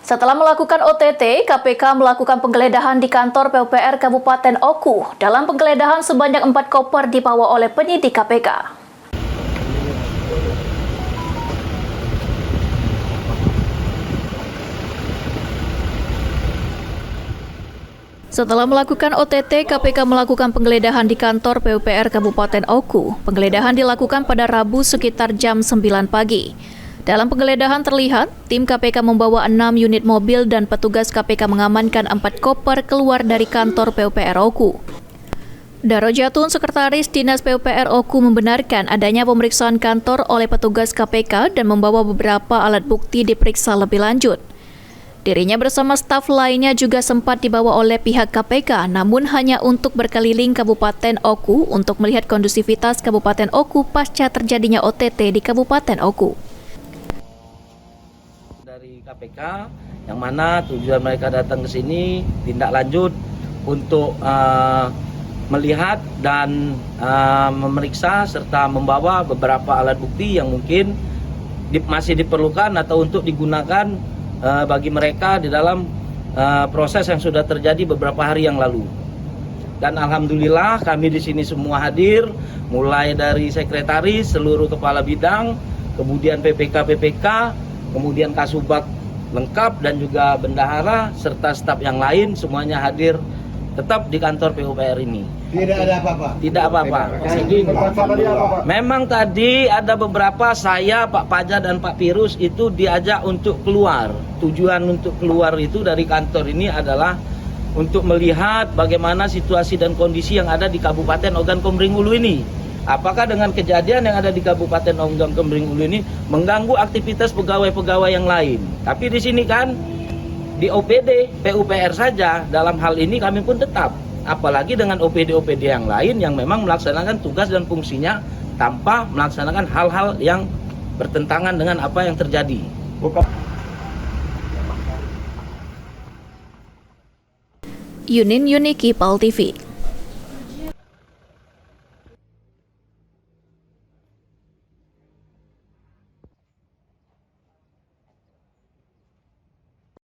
Setelah melakukan OTT, KPK melakukan penggeledahan di kantor PUPR Kabupaten Oku. Dalam penggeledahan sebanyak 4 koper dibawa oleh penyidik KPK. Setelah melakukan OTT, KPK melakukan penggeledahan di kantor PUPR Kabupaten Oku. Penggeledahan dilakukan pada Rabu sekitar jam 9 pagi. Dalam penggeledahan terlihat, tim KPK membawa 6 unit mobil dan petugas KPK mengamankan 4 koper keluar dari kantor PUPR Oku. Daro Jatun, Sekretaris Dinas PUPR Oku, membenarkan adanya pemeriksaan kantor oleh petugas KPK dan membawa beberapa alat bukti diperiksa lebih lanjut. Dirinya bersama staf lainnya juga sempat dibawa oleh pihak KPK, namun hanya untuk berkeliling Kabupaten Oku untuk melihat kondusivitas Kabupaten Oku pasca terjadinya OTT di Kabupaten Oku. Dari KPK, yang mana tujuan mereka datang ke sini tindak lanjut untuk melihat dan memeriksa serta membawa beberapa alat bukti yang mungkin masih diperlukan atau untuk digunakan bagi mereka di dalam proses yang sudah terjadi beberapa hari yang lalu. Dan alhamdulillah kami di sini semua hadir, mulai dari sekretaris, seluruh kepala bidang, kemudian PPK, kemudian Kasubag lengkap dan juga bendahara serta staf yang lain semuanya hadir tetap di kantor PUPR ini. Tidak ada apa-apa. Tidak apa-apa. Memang tadi ada beberapa saya, Pak Paja dan Pak Pirus itu diajak untuk keluar. Tujuan untuk keluar itu dari kantor ini adalah untuk melihat bagaimana situasi dan kondisi yang ada di Kabupaten Ogan Komering Ulu ini. Apakah dengan kejadian yang ada di Kabupaten Ogan Komering Ulu ini mengganggu aktivitas pegawai-pegawai yang lain. Tapi di sini kan di OPD PUPR saja dalam hal ini kami pun tetap, apalagi dengan OPD-OPD yang lain yang memang melaksanakan tugas dan fungsinya tanpa melaksanakan hal-hal yang bertentangan dengan apa yang terjadi. Yunin Yuniki, PAL TV.